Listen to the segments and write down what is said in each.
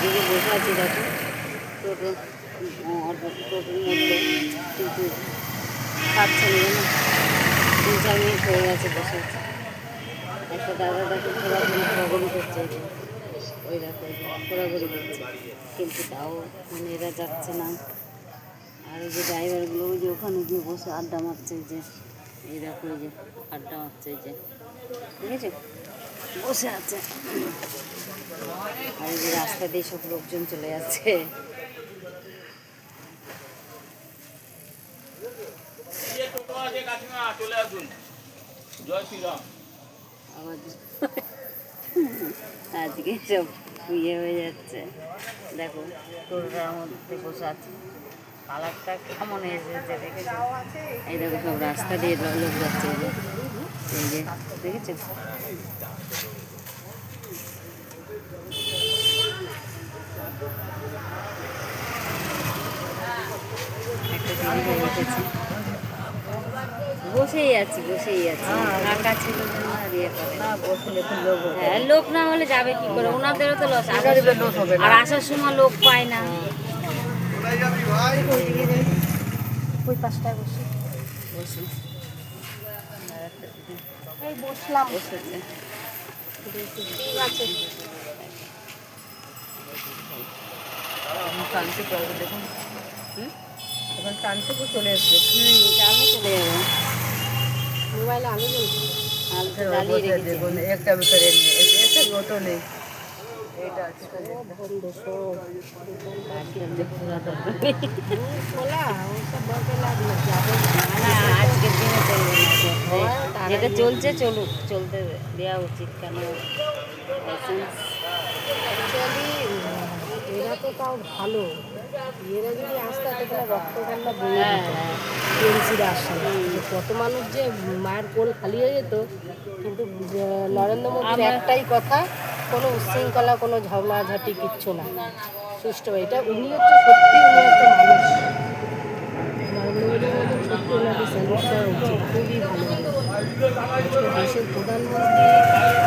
এই যে বসে আছি দেখো টোটোর টোটোর মধ্যে, কিন্তু পাচ্ছে না জানো, 3-4 মিনিট হয়ে গেছে বসে আছে। একটা দাদা দেখো ঘোরাঘুরি করছে, ওই দেখো ঘোরাঘুরি করছে, কিন্তু তাও মানে এরা যাচ্ছে না। আর এই যে ড্রাইভারগুলো ওই যে ওখানে গিয়ে বসে আড্ডা মারছে, যে এই দেখো এই যে আড্ডা মারছে, এই যে দেখেছো বসে আছে। আর এই যে রাস্তা দিয়ে সব লোকজন চলে যাচ্ছে। আজকে সব ইয়ে হয়ে যাচ্ছে, দেখো টোটোটার মধ্যে বসে আছে। কালারটা কেমন এসেছে দেখেছো? এই দেখো সব রাস্তা দিয়ে লোক যাচ্ছে, এই যে দেখেছো? একটা দিদি উঠেছে, বসেই আছি ফাঁকা ছিল জন্য আর ইয়ে করে। হ্যাঁ, লোক না হলে যাবে কি করে? ওনাদেরও তো লস, আর আসার সময় লোক পায় না। ওই পাশটায় বসে এই বসলাম, বসেছে। দেখুন এখন টানটুকু চলে এসছে, চালও চলে যাবে। মোবাইলে আলো জ্বলছে, আলোটা জ্বালিয়ে রেখেছে। দেখুন একটা ভিতরে এসে ওটো নেই, এটা আছে বন্ধ সব আজকের দিনে চলবে না, যেটা চলছে চলুক, চলতে দেওয়া উচিত। কেন অ্যাকচুয়ালি এরা তো তাও ভালো, এরা যদি আসতে আসতে তাহলে রক্ত ঠান্ডা বয়ে টিএমসিরা আসছে না। কত মানুষ যে মায়ের কোল খালি হয়ে যেত, কিন্তু নরেন্দ্র মোদীর একটাই কথা, কোনো উচ্ছৃঙ্খলা, কোনো ঝগড়াঝাটি কিচ্ছু না, সুষ্ঠু। এটা উনি হচ্ছে সত্যি, উনি হচ্ছে মানুষ। নরেন্দ্র মোদীর মতন সত্যি ওনাকে স্যালুট করা উচিত, খুবই ভালো। দেশের প্রধানমন্ত্রী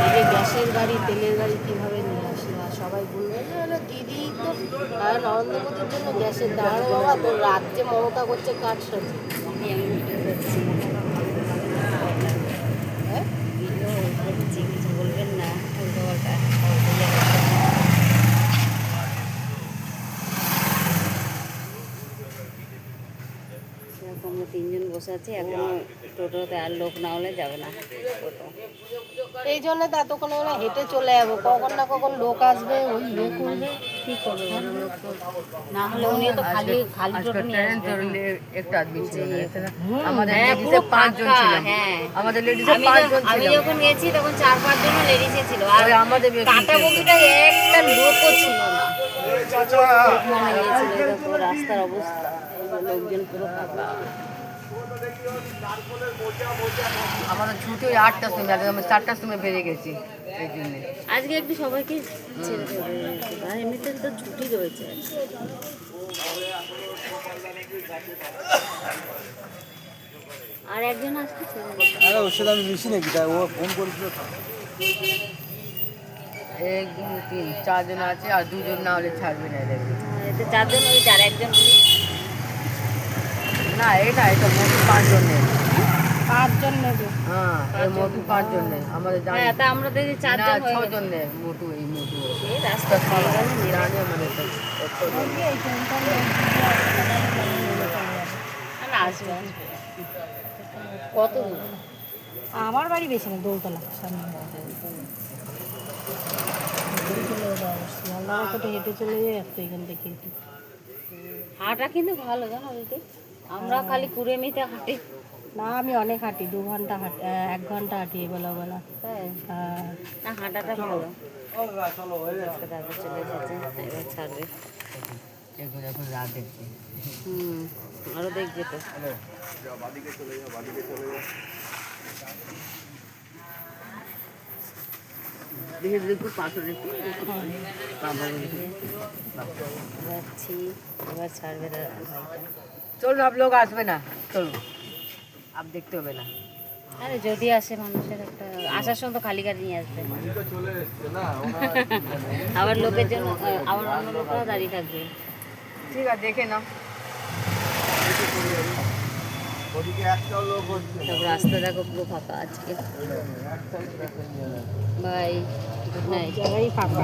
এই যে গ্যাসের গাড়ি, তেলের গাড়ি কীভাবে নিয়ে আসে, আর সবাই বলবে না দিদি তো নরেন্দ্র মোদীর জন্য গ্যাসের দাঁড়ানো। বাবা তোর রাজ্যে মমতা করছে কার সাথে? হ্যাঁ, কিছু বলবেন না, আমরা 3 জন বসে আছি এখনো, টোটোতে আর লোক না হলে যাবে না টোটো। এই জন্য তো এতক্ষণ ওরা হেঁটে চলে যাবো, কখন না কখন লোক আসবে, ওই ইয়ে করবে, কী করবে লোক তো না হলে উনি তো খালি টোটো নিয়ে আসবে। একটা আদমি ছিল না, আমাদের লেডিসে 5 জন ছিলেন। আমাদের লেডিসে 5 জন ছিল। আমি যখন গেছি তখন 4-5 জন লেডিসে ছিল, আর আমাদের টাটা বগিটা একটা লোকও ছিল না। মানে গিয়েছিল, দেখো রাস্তার অবস্থা, লোকজন পুরো ফাঁকা। আমাদের ছুটি ওই 8টার সময়, আগে আমরা 4টার সময় বেরিয়ে গেছি। এই জন্যে আজকে একটু সবাইকে ছেড়ে দেবে, আর এমনিতে তো ছুটি রয়েছে। আর একজন আজকে ছেড়ে দেবে। আরে ওর সাথে আমি মিশি নাকি, তাই ও ফোন করেছিল তো। 1 2 3 4 জন আছে, আর 2 জন না হলে ছাড়বে না এদেরকে। এতে 4 জন, ওই 1 জন না এটা মোটু 5 জন নেই। 5 জন নেবে। হ্যাঁ, এই মোটু 5 জন নেই আমাদের জানি। হ্যাঁ, তা আমরা দেখি 4 জন হয়ে 6 গেছে। জন নেই মোটু, এই মোটু এই রাস্তা খাওয়া গেল জানে আমাদের তো 6 জন। না, আসবে কত দূর? আমার বাড়ি বেশি না, দোলতলা সামনে। শিয়ালদা তো হেঁটে চলে যাই একটা এখান থেকে একটু। হাঁটা কিন্তু ভালো জানো দিদি, আমরা খালি কুড়েমিতে হাঁটি। না, আমি অনেক হাঁটি, 2 ঘন্টা হাঁটি, 1 ঘন্টা হাঁটি বেলা। তাই হ্যাঁ, না, হাঁটাটা ভালো। দাদা চলে এসেছে, এবার ছাড়বে। এখন রাত দেখছি। আরও দেখবে তো। দেখে দেখুন পাশে দেখুন। যাচ্ছি, এবার ছাড়বে দাদা ভাইটা। চলুন, आप लोग আসবে না, চলুন, आप देखते হবে না। আরে যদি আসে মানুষের একটা আসার সময় তো খালি গাড়ি নিয়ে আসবে চলে এসছে না আবার লোকের জন্য আবার অন্য লোকরা দাঁড়িয়ে থাকবে। ঠিক আছে দেখে নাও। ওদিকে একটাও লোক হচ্ছে সব রাস্তা দেখো পুরো ফাঁকা আজকে। Bye, good night. জায়গায় ফাঁকা